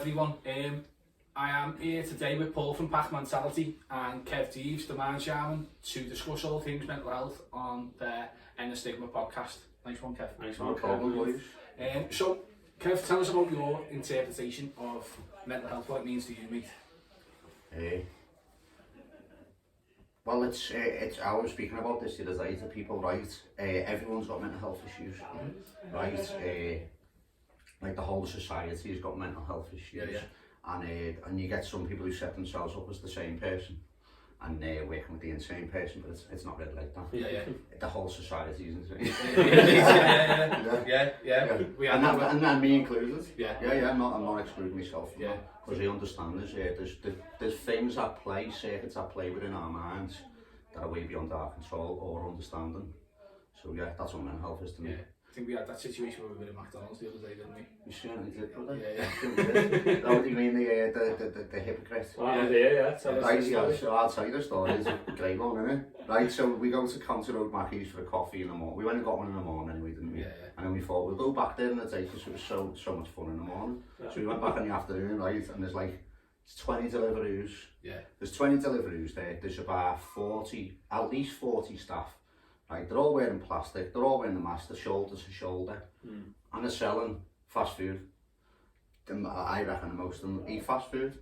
everyone. I am here today with Paul from Pack Mentality and Kev Deaves, the man shaman, to discuss all things mental health on the End of Stigma podcast. Nice one, Kev. Nice one, problem, boys. So, Kev, tell us about your interpretation of mental health, what it means to you, mate. Well, it's I was speaking about this the other day to people, right? Everyone's got mental health issues, right? Like the whole society has got mental health issues, and you get some people who set themselves up as the same person, and they're working with the insane person, but it's not really like that. The whole society is insane. And me included. I'm not excluding myself. Because I understand there's things at play, circuits at play within our minds that are way beyond our control or understanding. So that's what mental health is to me. I think we had that situation where we were at McDonald's the other day, didn't we? You certainly did, brother. Is that what you mean, the hypocrite? Right, so I'll tell you the story. It's a great one, isn't it? Right, so we go to County Road Mackey's for a coffee in the morning. We went and got one in the morning anyway, didn't we? And then we thought we'll go back there in the day because it was so much fun in the morning. So we went back in the afternoon, right, and there's like 20 Deliveroos. There's 20 Deliveroos there. There's about at least 40 staff. Right, they're all wearing plastic, they're all wearing the mask, they're shoulder to shoulder, and they're selling fast food. I reckon most of them eat fast food,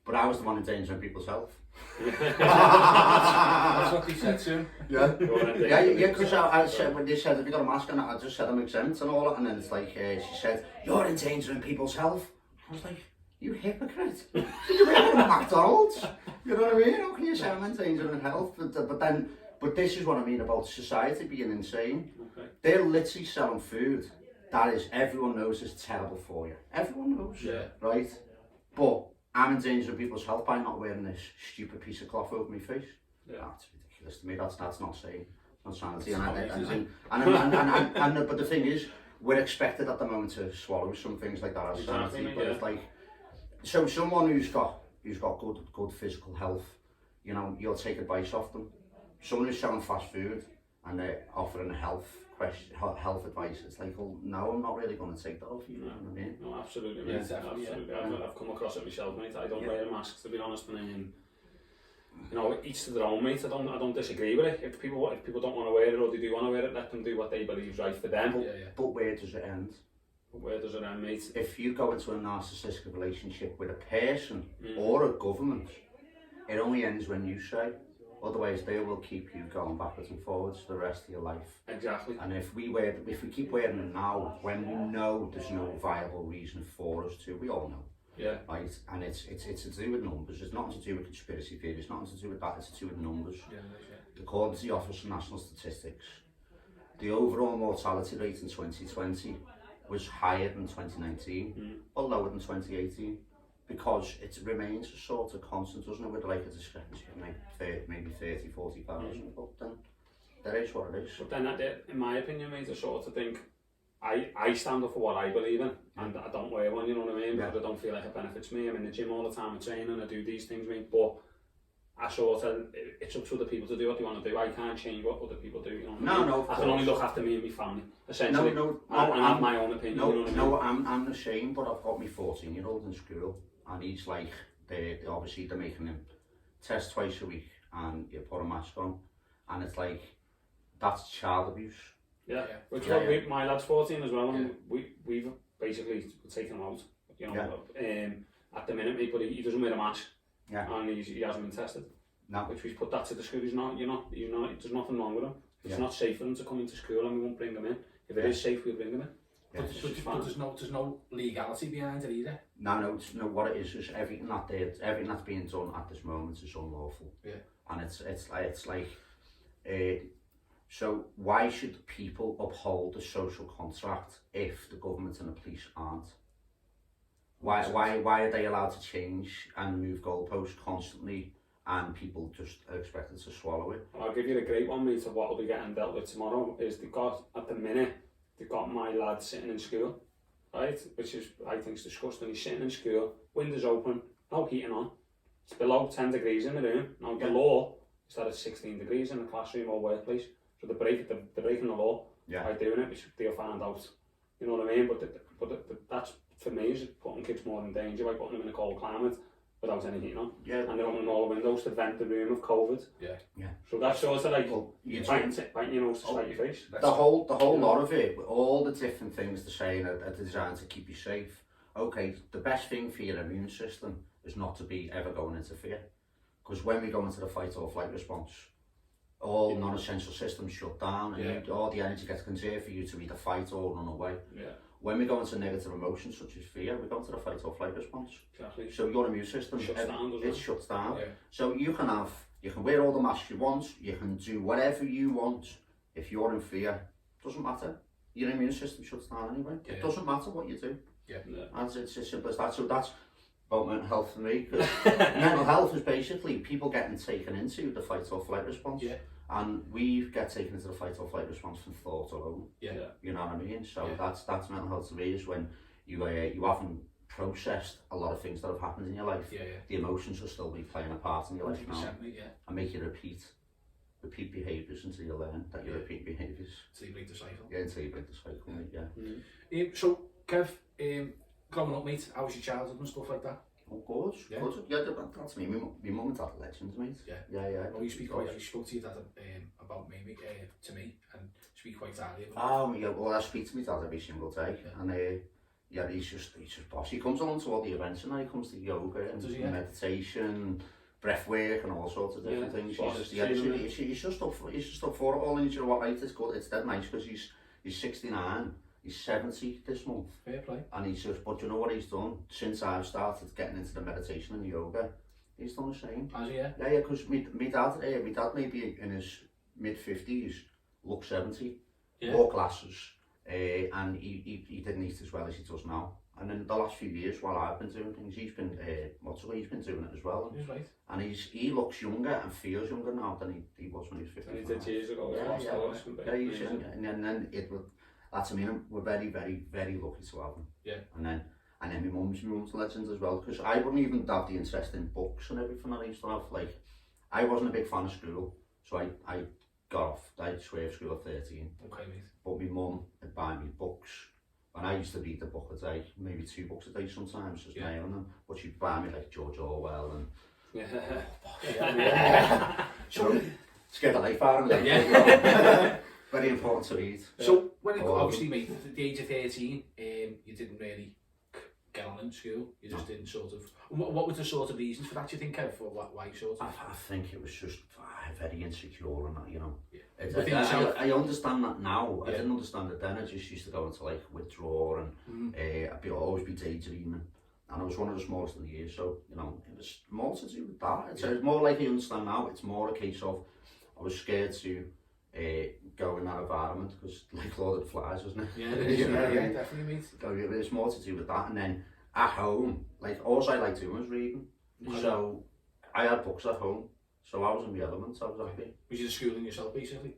but I was the one endangering people's health. That's what they said to him. Because I said, when they said, have you got a mask on? I just said I'm exempt and all that, and then it's like, she said, you're endangering people's health. I was like, you hypocrite. You're working at McDonald's. You know what I mean? How can you say I'm endangering health? But this is what I mean about society being insane. They're literally selling food that is, everyone knows is terrible for you. Everyone knows, right? But I'm endangering people's health by not wearing this stupid piece of cloth over my face. That's ridiculous to me. That's not sane. Not sanity. But the thing is, we're expected at the moment to swallow some things like that as sanity. But it's like, so someone who's got good physical health, you know, you'll take advice off them. Someone who's selling fast food and they're offering health advice, it's like, well, no, I'm not really going to take that off you. You know what I mean? No, absolutely, mate. Absolutely. I've come across it myself, mate. I don't wear a mask, to be honest, and you know, each to their own, mate. I don't disagree with it. If people don't want to wear it or they do want to wear it, let them do what they believe is right for them. But where does it end? Where does it end, mate? If you go into a narcissistic relationship with a person or a government, it only ends when you say. Otherwise, they will keep you going backwards and forwards for the rest of your life. Exactly. And if we keep wearing them now, when we know there's no viable reason for us to, we all know. Right? And it's to do with numbers. It's nothing to do with conspiracy theories. It's nothing to do with that. It's to do with numbers. According to the Office for National Statistics, the overall mortality rate in 2020 was higher than 2019, but lower than 2018. Because it remains a sort of constant, doesn't it, with like a discrepancy of maybe 30, 40,000, but then that is what it is. But then, in my opinion, mate, I sort of think, I stand up for what I believe in, and I don't wear one, you know what I mean, because I don't feel like it benefits me. I'm in the gym all the time, I train and I do these things, mate, but I sort of, it's up to other people to do what they want to do. I can't change what other people do, you know what I mean? No, I can only look after me and my family, essentially. I have my own opinion, you know what I mean? I'm the same, but I've got my 14-year-old in school. And he's like, they're making him test twice a week and you put a mask on. And it's like, that's child abuse. My lad's 14 as well, and we've basically taken him out, you know, at the minute, mate, but he doesn't wear a mask. And he hasn't been tested. No. Which we've put that to the school, there's nothing wrong with him. It's not safe for him to come into school and we won't bring him in. If it is safe, we'll bring him in. But there's no legality behind it either. No, what it is everything that's being done at this moment is unlawful. And it's like, so why should people uphold the social contract if the government and the police aren't? Why are they allowed to change and move goalposts constantly and people just are expected to swallow it? I'll give you a great one, mate, of what will be getting dealt with tomorrow. Is they've got my lad sitting in school, right? Which is, I think, is disgusting. He's sitting in school, windows open, no heating on. It's below 10 degrees in the room. Now the law is that it's 16 degrees in the classroom or workplace. So they're breaking the law by doing it, which they'll find out You know what I mean? That's, for me, is putting kids more in danger by putting them in a cold climate without any heating on. Yeah. And they're opening all the windows to vent the room of COVID. Yeah. So that's sort of like, Well, you're biting your nose to spite your face. The whole lot of it, all the different things they're saying are designed to keep you safe. Okay, the best thing for your immune system is not to be ever going into fear. Because when we go into the fight or flight response, all non-essential systems shut down and all the energy gets conserved for you to either fight or run away. Yeah. When we go into negative emotions such as fear, we go into the fight or flight response. Exactly. So your immune system Shuts down, doesn't it? shuts down. Yeah. So you can wear all the masks you want, you can do whatever you want. If you're in fear, doesn't matter. Your immune system shuts down anyway. Yeah. It doesn't matter what you do. Yeah. And it's as simple as that. So that's about mental health for me. Because mental health is basically people getting taken into the fight or flight response. Yeah. And we get taken into the fight or flight response from thought alone. Yeah. You know what I mean? So that's mental health to me, is when you haven't processed a lot of things that have happened in your life. Yeah. The emotions will still be playing a part in your life now, 100%, mate, yeah. and make you repeat behaviours until you learn that you repeat behaviours. So you break the cycle. Yeah, until you break the cycle, mate, yeah. So, Kev, growing up, mate, how was your childhood and stuff like that? Oh, good, Yeah. good. Yeah, that's me. My mum and dad are legends, mate. Yeah. Yeah. Well, you speak quite, I spoke to your dad about me, to me, and speak quite highly about Yeah, well, I speak to my dad every single day, and he's just boss. He comes along to all the events, and he comes to yoga and meditation, breath work, and all sorts of different things. He's just up for it all, and you know what, right? It's good. It's dead nice because he's 69. He's 70 this month. Fair play. And he's just, but you know what he's done? Since I've started getting into the meditation and the yoga, he's done the same. Has he, yeah? Yeah, because my dad may be in his mid-50s, looks 70, wore glasses, and he didn't eat as well as he does now. And in the last few years, while I've been doing things, he's been he's been doing it as well. He's right. And he looks younger and feels younger now than he was when he was 50. And he did years ago. And then it will. That's, I mean, we're very, very, very lucky to have him. Yeah. And then my mum's legend as well, because I wouldn't even have the interest in books and everything that I used to have. Like, I wasn't a big fan of school, so I got off. I swear school at 13. Okay, mate. But my mum would buy me books. And I used to read a book a day, maybe 2 books a day sometimes, just nailing them. But she'd buy me like George Orwell and so scared the life out of me. Yeah. Very important to read. So when it obviously, mate, at the age of 13, you didn't really get on in school. You just didn't sort of. What was the sort of reasons for that? Do you think, Kev, for why sort of? I think it was just very insecure and that, you know. Yeah. I understand that now. I didn't understand it then. I just used to go into like withdraw and I'd always be daydreaming. And I was one of the smallest in the year, so you know it was more to do with that. It's more like I understand now. It's more a case of I was scared to go in that environment because like Lord of the Flies, wasn't it? Yeah, definitely, mate. So it's more to do with that. And then at home, like all I liked doing was reading. So I had books at home, so I was in the elements. I was happy. Was you the schooling yourself, basically?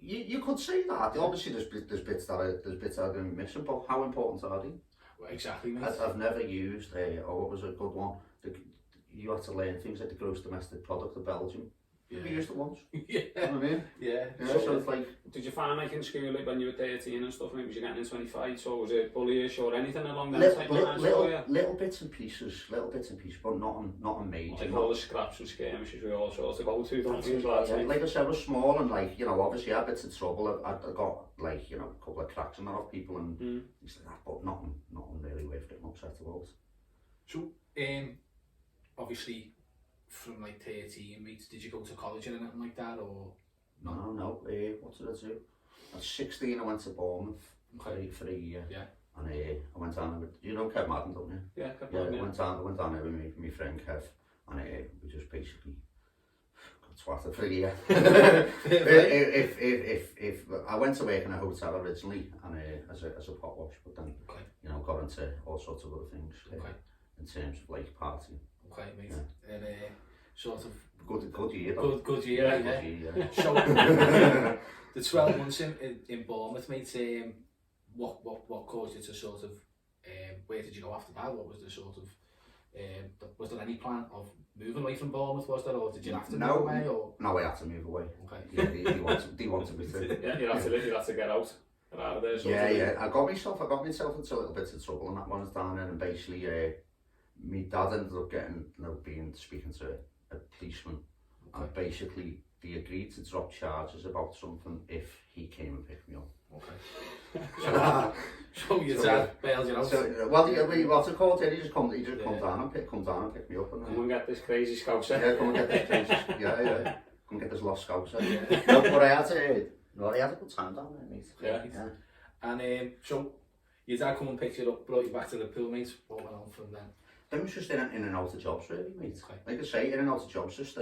You could say that. Obviously, there's bits that are going to be missing, but how important are they? Well, exactly, mate. I've never used what was a good one? You had to learn things like the gross domestic product of Belgium. Yeah. We used it once. Yeah. You know what I mean? Yeah. So it's like. Did you find like in school, like when you were 13 and stuff, maybe was you getting into any fights, or was it bullyish or anything along that type of lines? Little bits and pieces, but not major. Like all the scraps and skirmishes we all sort of go to, don't we? Like I said, I was small and like, you know, obviously I had bits of trouble. I got like, you know, a couple of cracks and that off people and things like that, but nothing really worth getting upset about. So, obviously, from like 13, mate, did you go to college or anything like that, or? No. What did I do? At 16, I went to Bournemouth for a year. Yeah. And I went down with, you know Kev Madden, don't you? Yeah, Kev Madden, I went down there with my friend Kev, and we just basically got twatted for a year. if I went to work in a hotel originally, and as a pot wash, but then you know got into all sorts of other things in terms of like partying. Okay, mate. Yeah. And sort of good year. Good year, yeah. So the 12 months in Bournemouth, mate. What caused you to sort of? Where did you go after that? What was the sort of? Was there any plan of moving away from Bournemouth? Was there, or did you have to move away? Or? No, I had to move away. Okay. Yeah, he wanted me to. Yeah, you had to get out. get out of there. Sort Yeah, of thing. yeah. I got myself into a little bit of trouble and that one was down there, and basically, my dad ended up speaking to a policeman, and basically they agreed to drop charges about something if he came and picked me up. Okay. So your dad bailed you out? What's it called? He just come down and pick me up. Come and get this crazy scouser. Yeah, come and get this crazy, yeah. Come and get this lost scouser. No, but I had a good time down there, mate. Yeah. And so your dad come and picked you up, brought you back to the pool, mate. What went on from then? Them was just in and out of jobs, really, mate. Okay. Like I say, in and out of jobs, just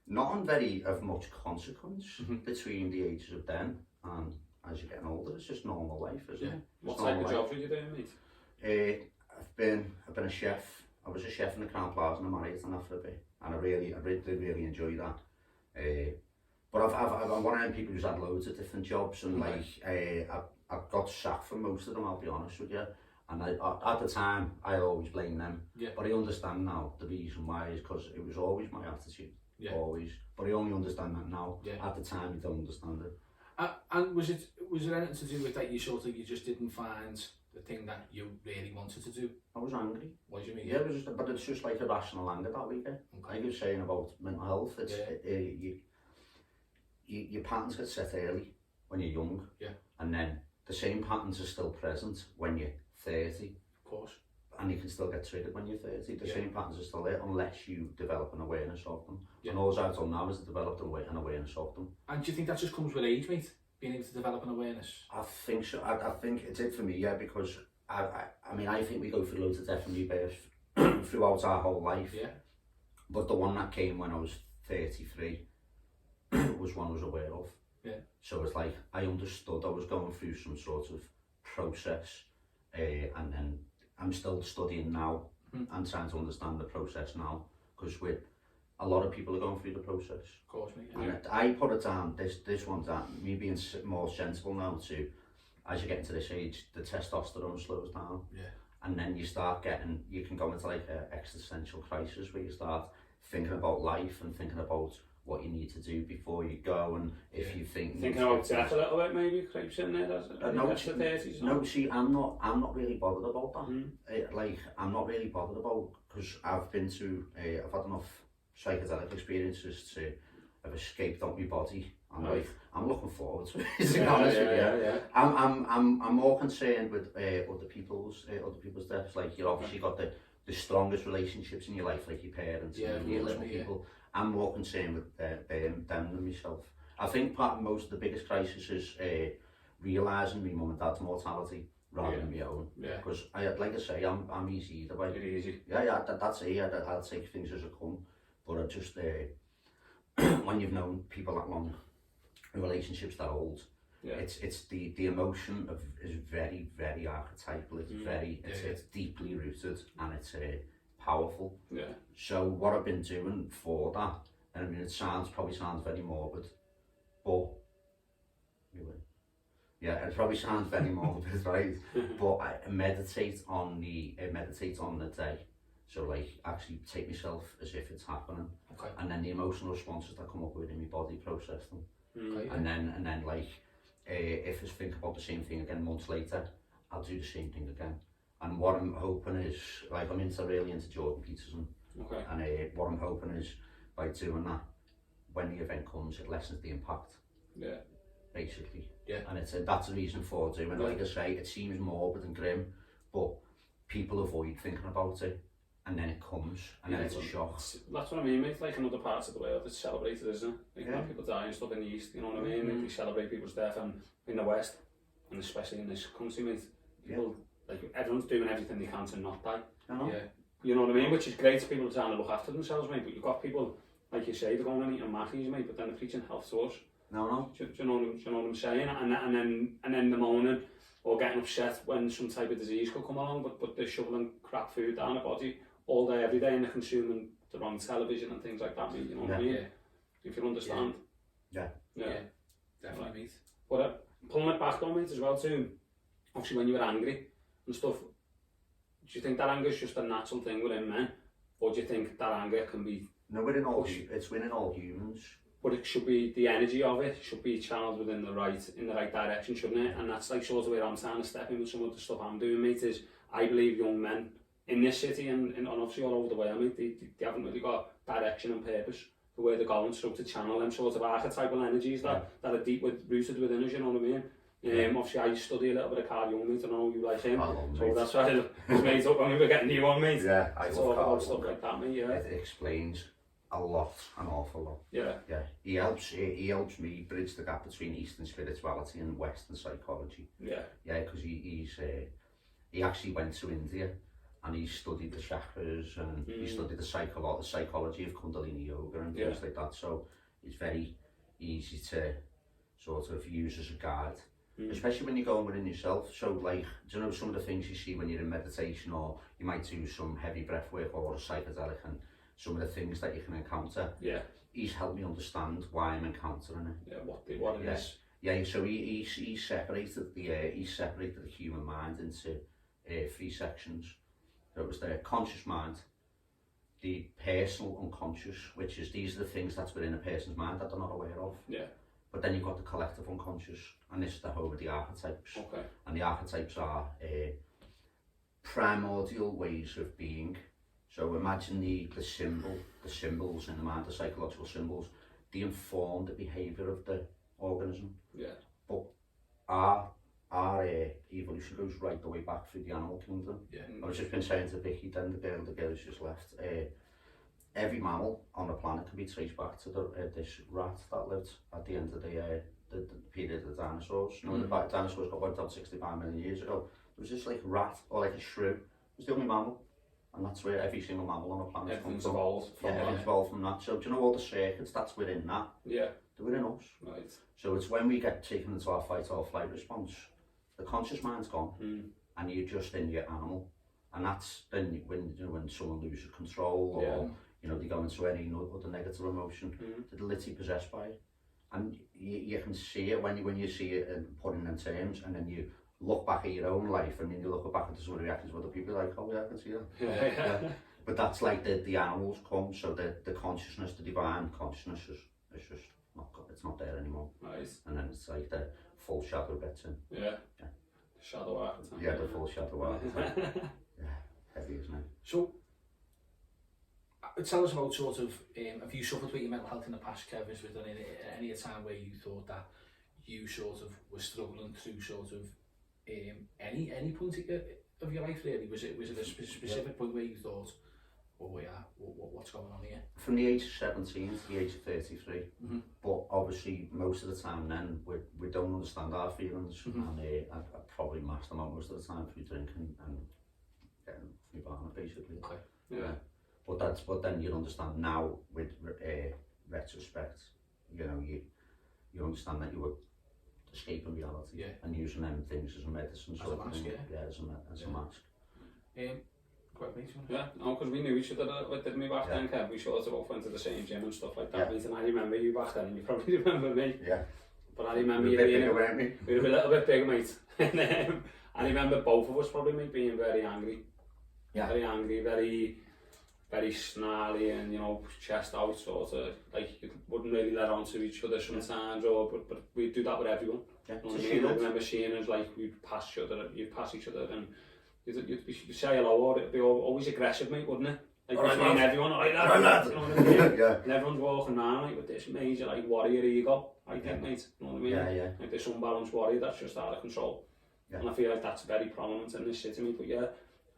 not on very of much consequence between the ages of then and as you're getting older. It's just normal life, isn't it? What type of jobs were you doing, mate? I've been a chef. I was a chef in the Crown Plaza and I married and after a bit, and I did really enjoy that. But I'm one of them people who's had loads of different jobs, and I got sacked from most of them, I'll be honest with you. And at the time, I always blame them. Yeah. But I understand now the reason why is because it was always my attitude. Yeah. Always. But I only understand that now. Yeah. At the time, you don't understand it. And was it anything to do with that you just didn't find the thing that you really wanted to do? I was angry. What do you mean? Yeah, but it's just like irrational anger that weekend. Okay. Like you were saying about mental health, it's your patterns get set early when you're young. Yeah. And then the same patterns are still present when you're 30. Of course. And you can still get triggered when you're 30. The same patterns are still there unless you develop an awareness of them. Yeah. And all I've done now is develop an awareness of them. And do you think that just comes with age, mate? Being able to develop an awareness? I think so. I think it did for me, yeah, because I think we go through loads of death and rebirth throughout our whole life. Yeah. But the one that came when I was 33 was one I was aware of. Yeah. So it's like I understood I was going through some sort of process, and then I'm still studying now and trying to understand the process now, because a lot of people are going through the process. Of course, mate. And I put it down, this one down, me being more sensible now too. As you get into this age, the testosterone slows down. Yeah. And then you can go into like an existential crisis where you start thinking about life and thinking about what you need to do before you go, and if you think... Thinking about death a little bit maybe, creeps in there, does it? No, see, I'm not really bothered about that. I'm not really bothered about, because I've been to, I've had enough psychedelic experiences to have escaped out my body. I'm looking forward to it, to be honest with you. Yeah. I'm more concerned with other people's deaths. Like, you obviously got the strongest relationships in your life, like your parents and your little people. I'm more concerned with them than myself. I think most of the biggest crisis is realising my mum and dad's mortality rather than my own. Yeah. Because like I say, I'm easy either way. You're easy. Yeah, that's it. I'll take things as they come. But I just when you've known people that long, relationships that old, it's the emotion is very, very archetypal. It's it's deeply rooted, and it's powerful. Yeah. So what I've been doing for that, and I mean it probably sounds very morbid, but it probably sounds very morbid, right? But I meditate on the day. So like actually take myself as if it's happening. Okay. And then the emotional responses that come up within my body, process them. Okay. And then like if I think about the same thing again months later, I'll do the same thing again. And what I'm hoping is, like I'm really into Jordan Peterson. Okay. And what I'm hoping is by doing that, when the event comes, it lessens the impact. Yeah. Basically. Yeah. And that's the reason for doing it. Like I say, it seems morbid and grim, but people avoid thinking about it. And then it comes, and then it's a shock. That's what I mean, mate. Like in other parts of the world, it's celebrated, isn't it? Like when people die and stuff in the East, you know what I mean? Like they celebrate people's death, and in the West, and especially in this country, mate, people, like everyone's doing everything they can to not die. Yeah. You know what I mean? Which is great. People are trying to look after themselves, mate. But you've got people, like you say, they're going and eating Mackies, mate, but then they're preaching health to us. No. Do you know what I'm saying? And then the moaning or getting upset when some type of disease could come along, but they're shoveling crap food down their body all day, every day, and they're consuming the wrong television and things like that, mate, you know what I mean? Yeah. If you understand. Yeah. Definitely, mate. But pulling it back though, mate, as well too, obviously when you were angry and stuff, do you think that anger is just a natural thing within men? Or do you think that anger can be... No, it's within all humans. but it should be, the energy of it should be channeled in the right direction, shouldn't it? And that's like sort of where I'm trying to step in with some of the stuff I'm doing, mate, is I believe young men in this city and obviously all over the world, mate, they haven't really got direction and purpose for where they're going, so to channel them sort of archetypal energies that are deep rooted within us, you know what I mean? Obviously I study a little bit of Carl Jung, mate, I know you like him, so that's why I was made up when we were getting new one, mate. Yeah, I love Carl stuff like that, mate, yeah. It explains a lot, an awful lot. Yeah. Yeah, he helps me bridge the gap between Eastern spirituality and Western psychology. Yeah. Yeah, because he actually went to India and he studied the chakras and he studied the psychology of Kundalini yoga and things like that. So it's very easy to sort of use as a guide, especially when you're going within yourself. So like, do you know some of the things you see when you're in meditation, or you might do some heavy breath work or a psychedelic, and some of the things that you can encounter. Yeah. He's helped me understand why I'm encountering it. Yeah, what it is. Yeah, so he separated the human mind into 3 sections. So it was the conscious mind, the personal unconscious, which is these are the things that's within a person's mind that they're not aware of. Yeah. But then you've got the collective unconscious, and this is the home of the archetypes. Okay. And the archetypes are primordial ways of being. So imagine the symbols in the mind, the psychological symbols, they inform the behaviour of the organism. Yeah. But our evolution goes right the way back through the animal kingdom. Yeah. I was just been saying to Vicky, then the girl who's just left, every mammal on the planet can be traced back to this rat that lived at the end of the period of the dinosaurs. You know, the dinosaurs got wiped out 65 million years ago. There was just like a rat or like a shrew. It was the only mammal. And that's where every single mammal on the planet comes from. Everything's evolved from that. So do you know all the circuits that's within that? Yeah. They're within us. Right. So it's when we get taken into our fight or flight response, the conscious mind's gone, and you're just in your animal. And that's then when someone loses control, or they go into any other negative emotion, they're literally possessed by it. And you can see it when you see it and put it in terms, and then you look back at your own life, and then you look back at some of the reactions of other people, like, oh yeah, I can see that. Yeah. But that's like the animals come, so the consciousness, the divine consciousness is just not there anymore. Nice. And then it's like the full shadow gets in. Yeah. The shadow archetype. Yeah, the full shadow archetype. Yeah, heavy, isn't it? So, tell us about sort of, have you suffered with your mental health in the past, Kev? Is there any time where you thought that you sort of were struggling through sort of any point of your life really? Was it a specific point where you thought, oh yeah, what's going on here? From the age of 17 to the age of 33, but obviously most of the time then we don't understand our feelings, and I probably masked them out most of the time through drinking and getting Nirvana basically. Okay. Yeah. But then you understand now with retrospect, you understand that you were escaping reality and using them things as a medicine. As a mask, as a mask. Yeah, because we knew each other, didn't we, back then, Kev? We sort of both went to the same gym and stuff like that, mate, and I remember you back then, and you probably remember me. Yeah. But I remember you being... We were a little bit bigger, mate. And I remember both of us probably, mate, being very angry. Yeah. Very angry, very snarly, and, chest out, sort of, like, you wouldn't really let on to each other sometimes, but we'd do that with everyone. Yeah. You know what I mean? I remember seeing us, like, you'd pass each other, and you'd say hello, or it'd be always aggressive, mate, wouldn't it? Like, and everyone, you know what I mean? And everyone's walking around, like, with this major, like, warrior ego, I think, mate, you know what I mean? Yeah. Like, this unbalanced warrior that's just out of control. Yeah. And I feel like that's very prominent in this city, mate, but yeah,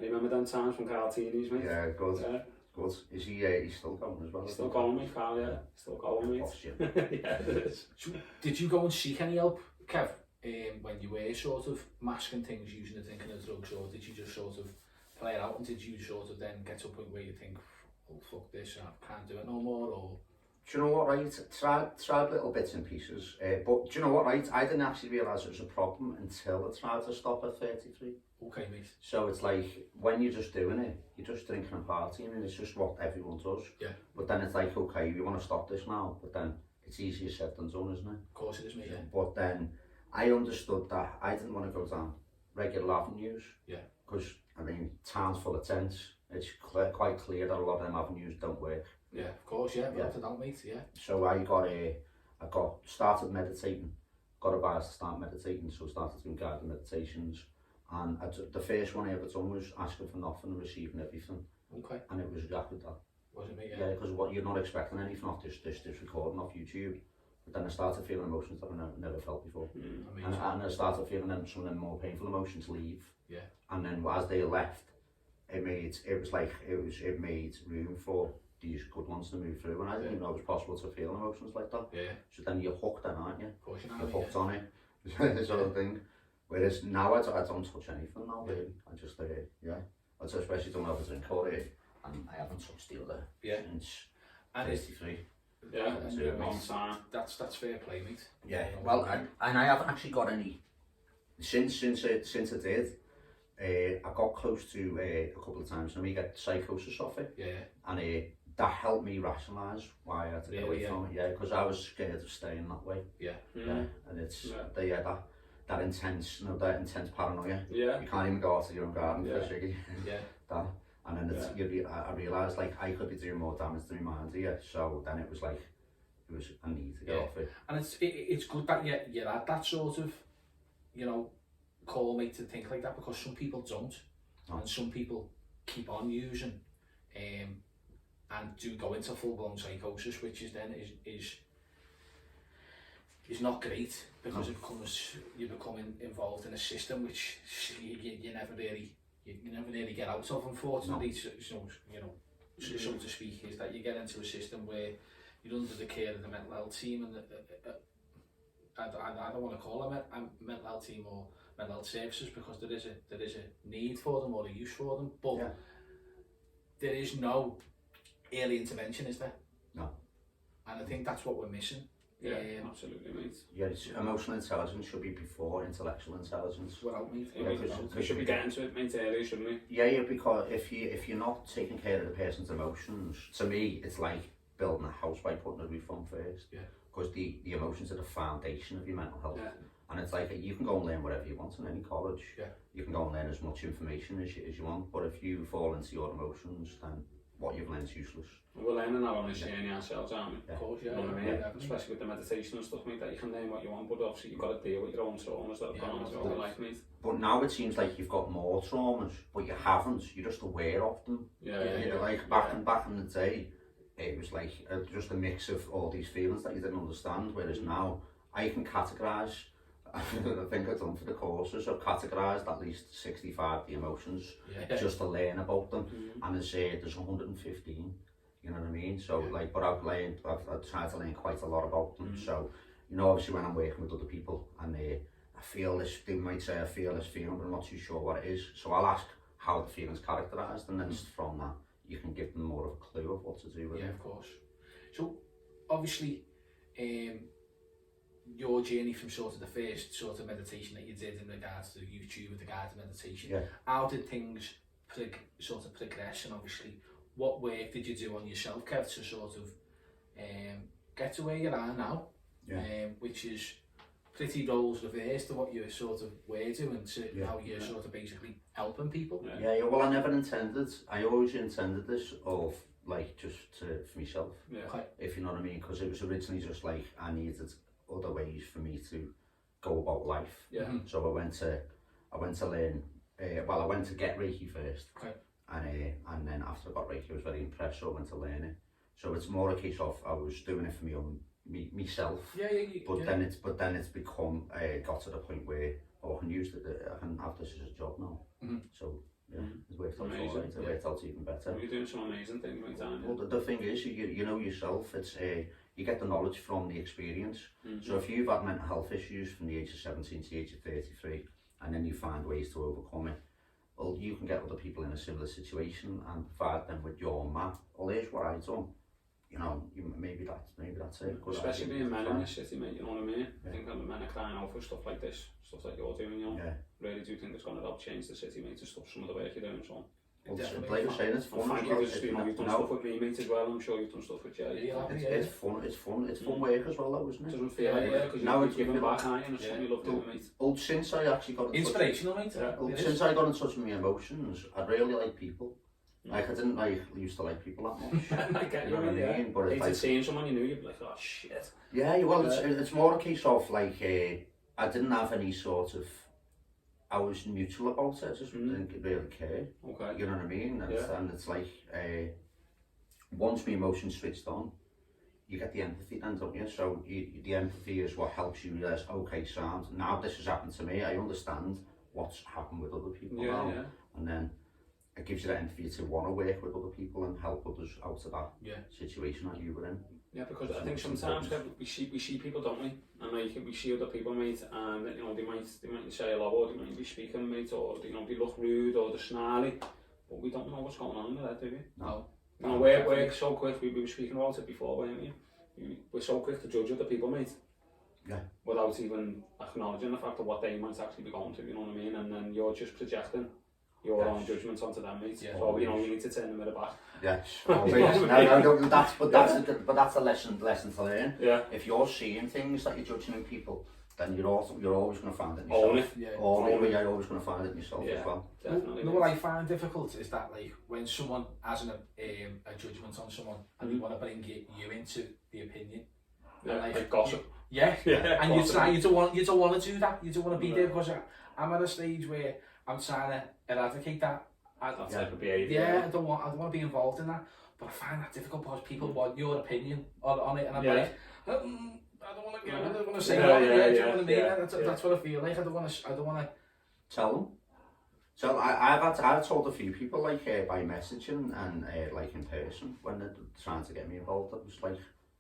I remember them times from Cartini's, mate. Yeah, good. Good. Is he's still going as well? He's still going, mate, Carl, yeah. Still going, mate. Yeah, it is. So, did you go and seek any help, Kev, when you were sort of masking things, using the drinking of drugs, or did you just sort of play it out, and did you sort of then get to a point where you think, oh fuck this, I can't do it no more, or? Do you know what, right? Tried little bits and pieces, but do you know what, right? I didn't actually realise it was a problem until I tried to stop at 33. Okay, mate. So it's like, when you're just doing it, you're just drinking and partying, and it's just what everyone does. Yeah. But then it's like, okay, you want to stop this now, but then it's easier said than done, isn't it? Of course it is, mate, yeah. But then I understood that I didn't want to go down regular avenues. Yeah. Because, I mean, town's full of tents. It's quite clear that a lot of them avenues don't work. Yeah, of course, yeah, without a doubt, mate, yeah. So I got started meditating, got advised to start meditating, so started doing guided meditations, and the first one I ever done was asking for nothing and receiving everything, Okay. and it was exactly that. Was it, mate? Yeah, because what you're not expecting anything off this recording off YouTube, but then I started feeling emotions that I never felt before, and I started feeling them, some of them more painful emotions leave. Yeah. And then as they left, it made room for these good ones to move through, and I didn't even know it was possible to feel emotions like that. Yeah. So then you're hooked then, aren't you? Of course you You're hooked on it, sort of thing. Whereas now I don't touch anything now, really. I just, I just especially don't have a drink or it, and I haven't touched the other since 33. Yeah, that's a long time. That's fair play, mate. Yeah, well, and I haven't actually got any, since I did, I got close to a couple of times, and we get psychosis off it. Yeah. And that helped me rationalise why I had to get away from it. Yeah, because I was scared of staying that way. Yeah. Yeah, and it's that intense, that intense paranoia. Yeah. You can't even go out to your own garden for a shiggy. Yeah. That, and then I realised like I could be doing more damage to my mind here. So then it was like I need to get off it. And it's good that you had that sort of, call me to think like that, because some people don't, and some people keep on using, and do go into full-blown psychosis, which is then is not great, because you become involved in a system which you never really get out of, unfortunately. So so to speak, is that you get into a system where you're under the care of the mental health team, and I don't want to call them a mental health team or mental health services, because there is a need for them or a use for them, but there is no early intervention, is there? No. And I think that's what we're missing. Yeah, absolutely, mate. Yeah, emotional intelligence should be before intellectual intelligence. Without me. We should be getting to it, mate, early, shouldn't we? Yeah, because if you're not taking care of the person's emotions, to me, it's like building a house by putting a roof on first. Yeah. Because the emotions are the foundation of your mental health. Yeah. And it's like, you can go and learn whatever you want in any college. Yeah. You can go and learn as much information as you want, but if you fall into your emotions, then what you've learned is useless. We're learning our own journey ourselves, aren't we? Of course, yeah. You know what I mean? Especially with the meditation and stuff, mate, that you can learn what you want, but obviously you've got to deal with your own traumas that have gone on throughout your life, mate. But now it seems like you've got more traumas, but you haven't. You're just aware of them. Like back in the day, it was like just a mix of all these feelings that you didn't understand, whereas now I can categorise. I think I've done for the courses, I've categorised at least 65 the emotions just to learn about them, and there's 115, you know what I mean? So but I've tried to learn quite a lot about them. So obviously when I'm working with other people and I feel this, they might say I feel this feeling, but I'm not too sure what it is, so I'll ask how the feeling's characterised, and then from that you can give them more of a clue of what to do with it. Yeah, of course. So obviously your journey from sort of the first sort of meditation that you did in regards to YouTube with the guided meditation, how did things sort of progress, and obviously what work did you do on yourself, Kev, to sort of get to where you are now, which is pretty roles reversed to what you sort of were doing, to how you're sort of basically helping people. Well, I never intended, I always intended this of like just for myself, if you know what I mean, because it was originally just like I needed other ways for me to go about life. So I went to learn, I went to get Reiki first, and then after I got Reiki I was very impressed, so I went to learn it. So it's more a case of I was doing it for myself, then it's become got to the point where I can use it, I can have this as a job now. So it's worked out all right, it worked out even better. You're doing some amazing things, mate, aren't you? Well, the thing is, you know yourself, it's you get the knowledge from the experience. So if you've had mental health issues from the age of 17 to the age of 33, and then you find ways to overcome it, well, you can get other people in a similar situation and provide them with your map. Well, here's what I've done. Maybe that's it. Especially being men in the city, mate, you know what I mean? I think that the men are crying out for stuff like this, stuff like you're doing, really do think it's going to help change the city, mate, to stop some of the work you're doing, so. Well, like you're saying, it's fun. Thank you, because you've done stuff with me, mate, as well. I'm sure you've done stuff with Jerry. It's fun work as well, though, isn't it? Doesn't feel like it, because you're giving back, aren't you? And it's something you love doing, mate. Well, since I actually got in touch... Inspirational, mate. Since I got in touch with my emotions, I really like people. Like, I didn't used to like people that much. I get You know what I mean? But it's Hated like, seeing someone you knew, you'd be like, oh shit. yeah, well, it's more a case of like, I didn't have any sort of, I was neutral about it, I just didn't really care. Okay. You know what I mean? And it's like, once my emotions switched on, you get the empathy then, don't you? So the empathy is what helps you realize, okay, sound, now this has happened to me, I understand what's happened with other people now. Yeah. And then it gives you that empathy to want to work with other people and help others out of that situation that you were in. Yeah, because I think sometimes we see people, don't we? And like we see other people, mate, and you know they might say hello, or they might be speaking, mate, or you know they look rude or they're snarly, but we don't know what's going on with that, do we? No. You know, we're so quick. We were speaking about it before, weren't we? We're so quick to judge other people, mate. Yeah. Without even acknowledging the fact of what they might actually be going through, you know what I mean? And then you're just projecting your own judgments onto them, mate. Yeah. So you know you need to turn the mirror back. Yes. No, that's a lesson to learn. Yeah. If you're seeing things that you're judging in people, then you're always going to find it in yourself. Own it. Yeah. You're always going to find it in yourself as well. Definitely. You know what I find difficult is that like when someone has a judgment on someone and they want to bring you into the opinion. Yeah, and like gossip. Yeah. And you don't want to do that. You don't want to be there because I'm at a stage where I'm trying to eradicate that. That type of behaviour. Yeah, I don't want to be involved in that. But I find that difficult because people want your opinion on it, and I'm like, I don't want to say that. Do you know what I mean? That's what I feel like. I don't want to. Tell them. So I've told a few people like by messaging and like in person when they're trying to get me involved. I was like,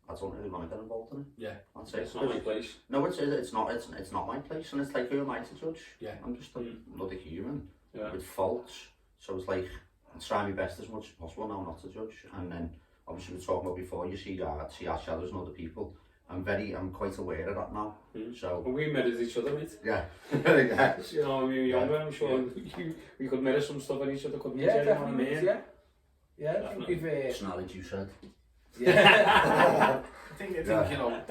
I don't really want to get involved in it. Yeah, that's it. It's not my place. No, it's not my place, and it's like, who am I to judge? Yeah, I'm just another human with faults. So it's like, I try my best as much as possible now not to judge. And then obviously we were talking about before, you see our shadows in other people. I'm quite aware of that now. So well, we mirrored each other, mate. Yeah. Yeah. You know, when we were younger, I'm sure we could mirror some stuff in each other, couldn't we? Yeah, definitely. Yeah, I think we've. It's knowledge you said. Yeah. I think you know,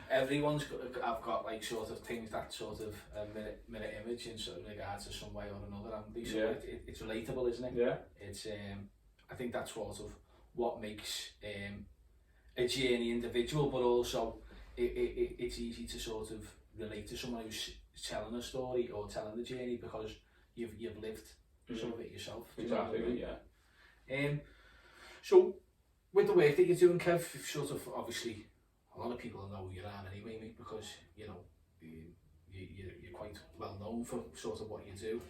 everyone's got like sort of things that sort of mirror image in certain regards to some way or another, and so it's relatable, isn't it? Yeah. It's I think that's sort of what makes a journey individual, but also it's easy to sort of relate to someone who's telling a story or telling the journey because you've lived some of it yourself. Exactly. Yeah. So with the work that you're doing, Kev, sort of obviously a lot of people know who you are anyway, mate, because you know you're quite well known for sort of what you do,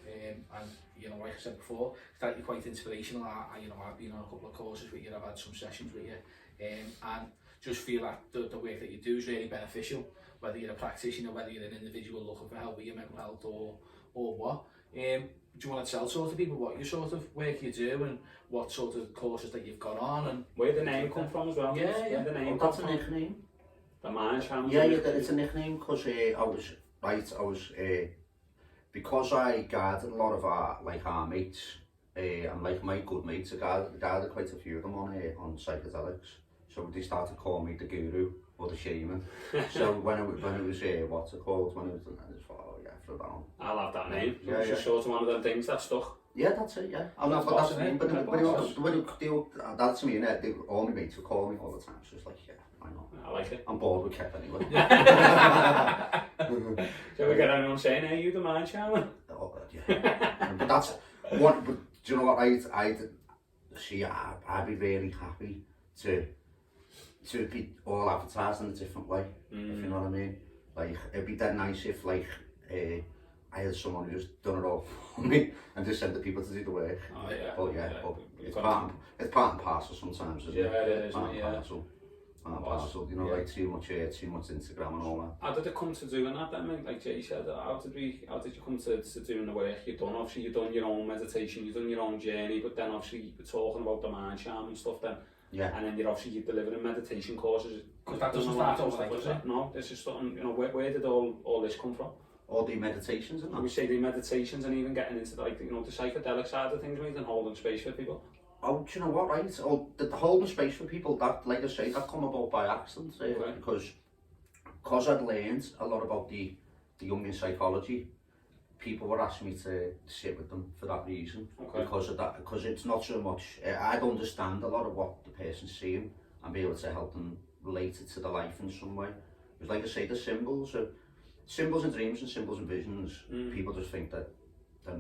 and you know, like I said before, that you're quite inspirational. I've been on a couple of courses with you, I've had some sessions with you, and just feel that the work that you do is really beneficial, whether you're a practitioner, whether you're an individual looking for help with your mental health or what. Do you want to tell sort of people what you sort of work you do and what sort of courses that you've got on and where the name come from as well? Yeah. The name that's a nickname. The man shaman. Yeah, it's a nickname because because I guarded a lot of our mates, and like my good mates, I guarded quite a few of them on psychedelics. So they started calling me the guru or the shaman. So when it was what's it called? When it was, I just thought, oh yeah, throw that on. I love that name. Yeah, it's just sort of one of them things that stuck. Yeah, that's it. Yeah, I'm not. That's me. But that's me. And all my mates would call me all the time. So it's like, yeah, I know. I like it. I'm bored with Kev anyway. So we get anyone saying, "Hey, you the man shaman?" Oh God, yeah. But that's what. But do you know what I'd be really happy to be all advertised in a different way, if you know what I mean. Like, it'd be dead nice if like I had someone who just done it all for me and just sent the people to do the work. Oh yeah. But it's part and parcel sometimes, isn't it? Yeah, it is. Part and parcel. You know, like too much Instagram and all that. How did it come to doing that then, mate? Like Jay said, how did you come to doing the work you've done? Obviously you've done your own meditation, you've done your own journey, but then obviously you were talking about the mind shaman and stuff then. Yeah. And then you're delivering meditation courses. Because that doesn't start overnight, does it? No, this is something, you know, where did all this come from? All the meditations and that? We say the meditations and even getting into like, you know, the psychedelic side of things, mate, and holding space for people. Oh, do you know what, right? Oh, the holding space for people, that, like I say, that come about by accident, because I'd learned a lot about the Jungian psychology. people were asking me to sit with them for that reason. Okay. Because of that, because it's not so much, I'd understand a lot of what the person's seeing and be able to help them relate it to the life in some way. Because like I say, the symbols and dreams and symbols and visions, people just think that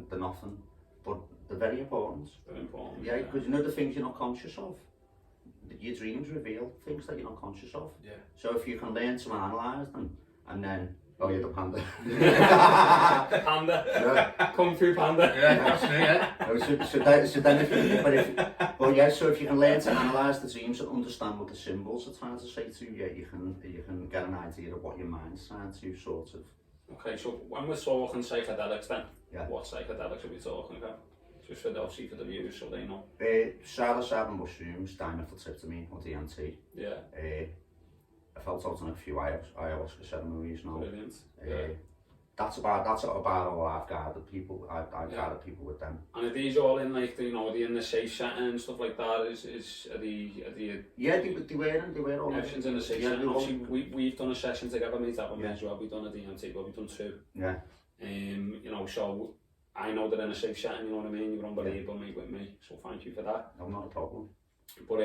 they're nothing, but they're very important. Very important. Yeah, because you know the things you're not conscious of. Your dreams reveal things that you're not conscious of. Yeah. So if you can learn to analyse them, and then, oh yeah, the panda. Panda. Yeah. Kung Fu Panda. Yeah, that's me, yeah. So then if you can learn to analyse the dreams and understand what the symbols are trying to say to you, yeah, you can get an idea of what your mind's trying to sort of. Okay, so when we're talking psychedelics then, Yeah. what psychedelics are we talking about? Just for obviously for the viewers so they know. Psilocybin mushrooms, dimethyltryptamine or DMT. Yeah. I felt out on a few ayahuasca ceremonies now. Brilliant. That's about all I've gathered people. I've gathered people with them. And are these all in like are they in the safe setting and stuff like that? Are the Yeah, they were all. everything's in the safe Yeah, setting? Obviously we've done a session together, mate, haven't we, Yeah. as well? We've done a DMT, but we've done two. Yeah. So I know they're in a safe setting, you know what I mean? You were unbelievable, mate, with me, so thank you for that. No, not a problem. But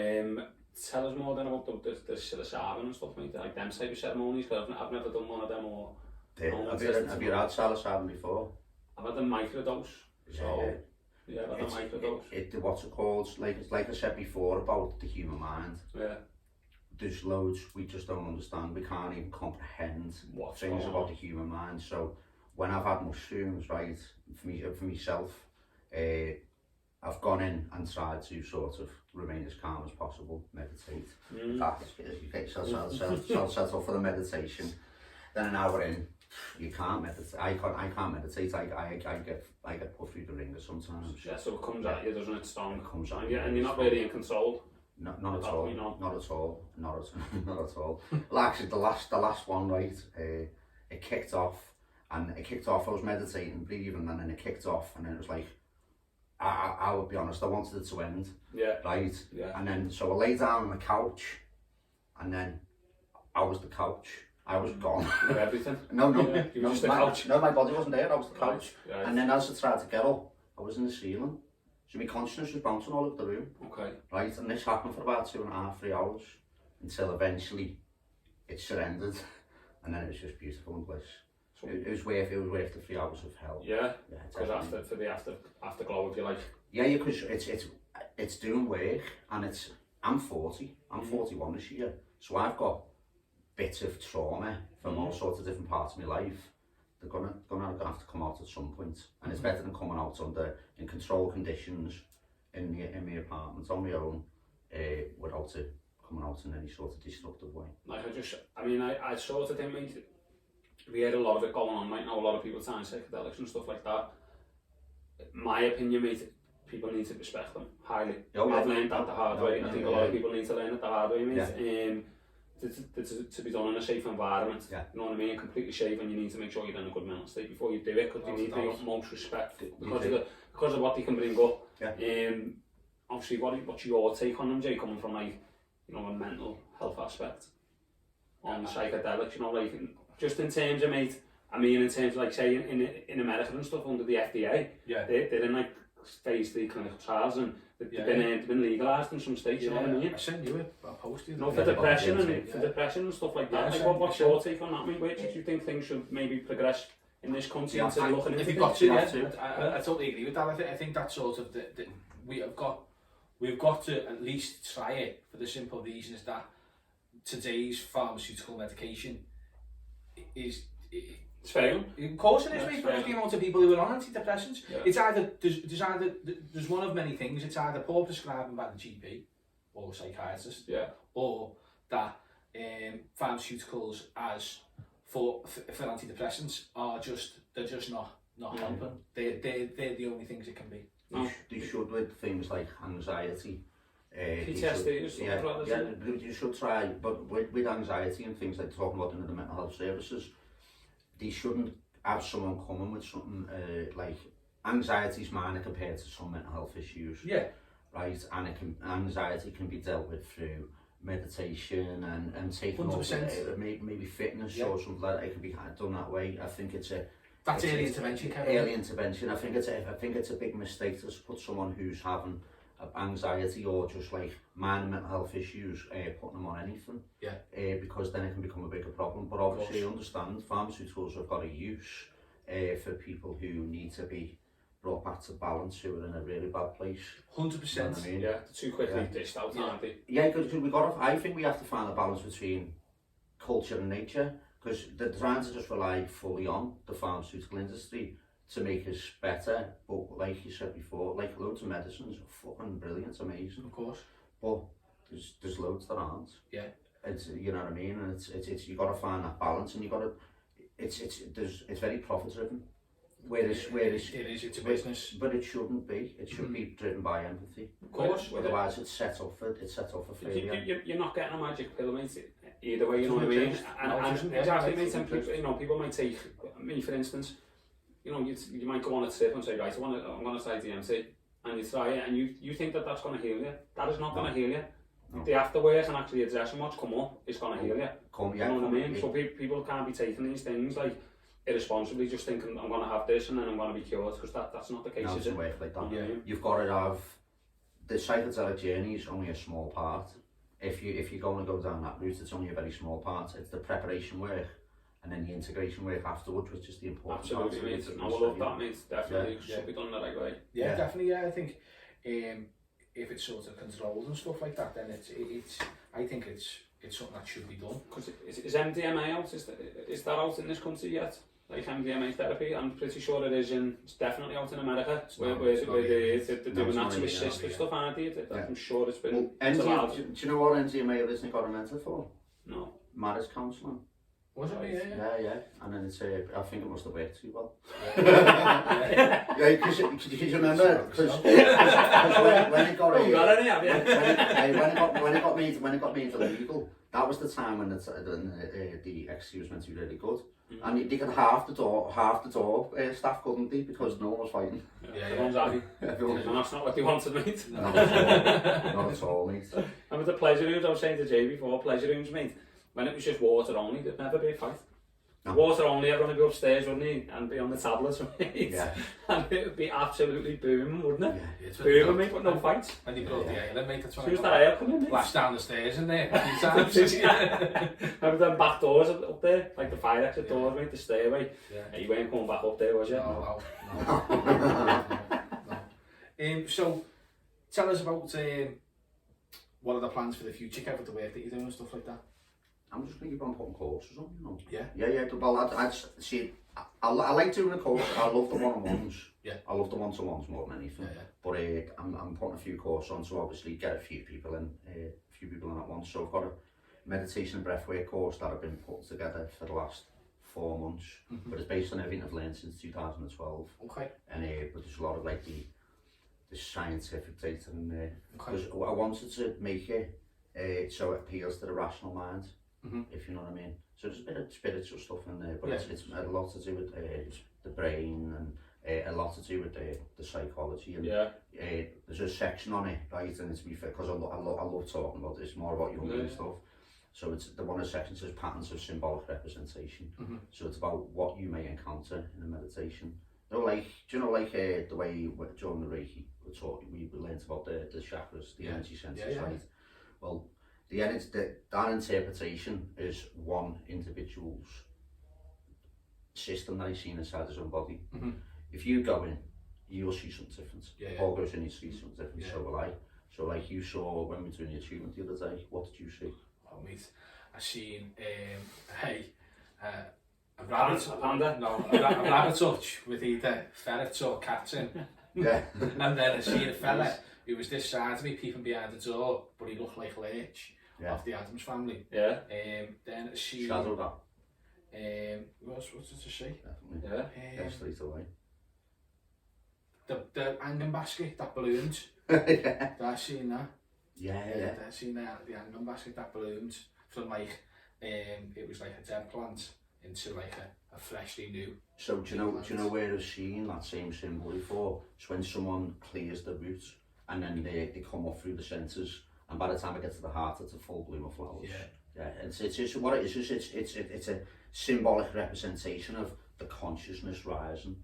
tell us more then about the psilocybin and stuff, mate, like them type of ceremonies, because I've never done one of them or... Have you had psilocybin before? I've had a microdose, so... Yeah, I've had a microdose. What's it called? Like I said before about the human mind. Yeah. There's loads we just don't understand. We can't even comprehend What's things going about on? the human mind. So when I've had mushrooms, right, for myself, I've gone in and tried to sort of remain as calm as possible, meditate. In fact, you get yourself set up for the meditation. Then an hour in, you can't meditate. I can't meditate. I get put through the ringer sometimes. Yeah, so it comes at you, doesn't it, strong? It comes at and you. And you're not really in control. Not At at that all. point, no. Not at all. Not at all. Well, actually, the last one, right? It kicked off, I was meditating, breathing, and then it kicked off, and then it was like, I would be honest, I wanted it to end. Yeah. Right. Yeah. And then so I lay down on the couch, and then I was the couch. I was gone. With everything. No, Yeah, you were just the couch. No, my body wasn't there. I was the couch. Right. And then as I tried to get up, I was in the ceiling. So my consciousness was bouncing all over the room. Okay. Right, and this happened for about 2.5, 3 hours until eventually it surrendered, and then it was just beautiful and bliss. So, It was worth the 3 hours of hell. yeah. Yeah, Because definitely. for the afterglow, if you like. Yeah, because it's doing work, and I'm 40. I'm 41 this year, so I've got bits of trauma from all sorts of different parts of my life. They're gonna have to come out at some point, and it's better than coming out in controlled conditions in my apartment on my own, without it coming out in any sort of destructive way. Like I sort of think, mate, we had a lot of it going on right now, a lot of people saying psychedelics and stuff like that. My opinion, mate, people need to respect them highly. Oh, yeah. I've learned that the hard way, and I think a lot of people need to learn it the hard way, mate. Yeah. To be done in a safe environment, Yeah. you know what I mean, completely safe, and you need to make sure you're in a good mental state before you do it, because you need the utmost respect because of what they can bring up. Yeah. Obviously, what's your take on them, Jay, coming from like, you know, a mental health aspect on psychedelics, you know, like just in terms of, mate, I mean in terms of like say in America and stuff under the FDA, Yeah. they're in like phase 3 clinical trials, and they've been legalised in some states, you know what I mean? I sent you a post. No, for depression and Yeah. for depression and stuff like that. Yeah, Like, what's your take on that, mate? Where do you think things should maybe progress in this country Yeah, instead of looking If into you've got things? to, I totally agree with that. I think that's sort of we've got to at least try it for the simple reasons that today's pharmaceutical medication is. It's failing. Of course it is, Yeah, mate, it's because fair. the amount of people who are on antidepressants. Yeah. It's either there's one of many things. It's either poor prescribing by the GP or the psychiatrist, Yeah. or that pharmaceuticals as for antidepressants are just not helping. They're the only things it can be. They should with things like anxiety. PTSD is Yeah, something like yeah, that. you should try, but with anxiety and things like talking about in the mental health services, they shouldn't have someone coming with something like anxiety is minor compared to some mental health issues. Yeah. Right, and anxiety can be dealt with through meditation and taking up 100%. maybe fitness Yeah. or something like that. It can be done that way. I think it's That's early intervention, Kevin. Early intervention. I think it's a big mistake to put someone who's having anxiety or just like minor mental health issues, putting them on anything. Yeah. Because then it can become a bigger problem. But obviously, I understand pharmaceuticals have got a use for people who need to be brought back to balance, who are in a really bad place. 100%. You know what I mean? Yeah, they're too quickly dished out, aren't they? Yeah, because I think we have to find a balance between culture and nature, because they're trying to just rely fully on the pharmaceutical industry to make us better. But like you said before, like loads of medicines are fucking brilliant, amazing. Of course. But there's loads that aren't. Yeah. It's, you know what I mean, and it's you got to find that balance, and you got to it's very profit driven. Whereas it's a business, but it shouldn't be. It should be driven by empathy. Of course. Otherwise, it's set up for failure. You're not getting a magic pill, mate. Either way, you know what I mean. And exactly, mate. And people, people might take me for instance. You might go on a trip and say, right, I'm going to try DMT, and you try it, and you think that that's going to heal you. That is not going to heal you. No. The afterwork and actually addressing what's come up is going to heal you. You know what I mean? So people can't be taking these things like irresponsibly, just thinking I'm going to have this and then I'm going to be cured, because that's not the case. No, it doesn't work like that. Yeah. You've got to have the psychedelic journey is only a small part. If you're going to go down that route, it's only a very small part. It's the preparation work and then the integration work afterwards, which is the important part. Absolutely, mate. I love that, mate. Definitely, should be done the right way. Yeah, definitely. Yeah, I think if it's sort of controlled and stuff like that, then I think it's something that should be done. Because is MDMA out? Is that out in this country yet? Like MDMA therapy, I'm pretty sure it is it's definitely out in America, where they're doing that to assist with stuff, aren't they? I'm sure it's been allowed. Do you know what MDMA originally got invented for? No. Marriage counselling. Was it? Yeah. And then I think it must have worked too well. Yeah, because you remember, because when it got made illegal, that was the time when the excuse meant to be really good. And they could half the door staff, couldn't they? Because no one was fighting. Everyone's happy. And that's not what they wanted, mate. Not at all, mate. And with the pleasure rooms, I was saying to Jay before, pleasure rooms, mate, when it was just water only, there'd never be a fight. No. Water only, everyone would be upstairs, wouldn't he? And be on the tablets, right? Yeah. And it would be absolutely booming, wouldn't it? Yeah. Booming, mate, but no fights. When you brought the ale, mate, that's when I that ale coming in, mate? Flashed down the stairs in there. Remember them back doors up there? Like the fire exit doors, mate, the stairway? Yeah. You weren't coming back up there, was you? No. So, tell us about what are the plans for the future, Kev, with the work that you're doing and stuff like that? I'm just going to keep on putting courses on, you know. Yeah. Yeah. Well, I like doing the course. I love the one-on-ones. Yeah. I love the one-to-ones more than anything. Yeah. But I'm putting a few courses on to obviously get a few people in at once. So I've got a meditation and breathwork course that I've been putting together for the last 4 months. Mm-hmm. But it's based on everything I've learned since 2012. Okay. And but there's a lot of like the scientific data in there. Because I wanted to make it so it appeals to the rational mind. Mm-hmm. If you know what I mean. So there's a bit of spiritual stuff in there, but it's a lot to do with the brain and a lot to do with the psychology. And there's a section on it, right? And it's because I love talking about this, more about yoga and stuff. So it's the one of the sections says patterns of symbolic representation. Mm-hmm. So it's about what you may encounter in a meditation. Do you know the way during the Reiki we learned about the chakras, the energy centers, right? Well, that interpretation is one individual's system that he's seen inside his own body. Mm-hmm. If you go in, you'll see something different. Paul goes in, you see something different. So will I. So like you saw when we were doing the attunement the other day, what did you see? Oh mate, I seen a rabbit, a rabbit touch with either ferrets or cats in. Yeah. And then I seen a fella who was this side of me peeping behind the door, but he looked like Lurch of the Addams Family. Yeah. Then I seen shadow that. What's it to say? Definitely. Yeah. Straight away. The hanging basket that ballooned. I seen that. Yeah. I seen that the hanging basket that ballooned from like it was like a dead plant into like a freshly new. So do you know where I've seen that same symbol before? It's when someone clears the roots and then they come up through the centres, and by the time it gets to the heart, it's a full bloom of flowers. Yeah. It's what it is. It's a symbolic representation of the consciousness rising.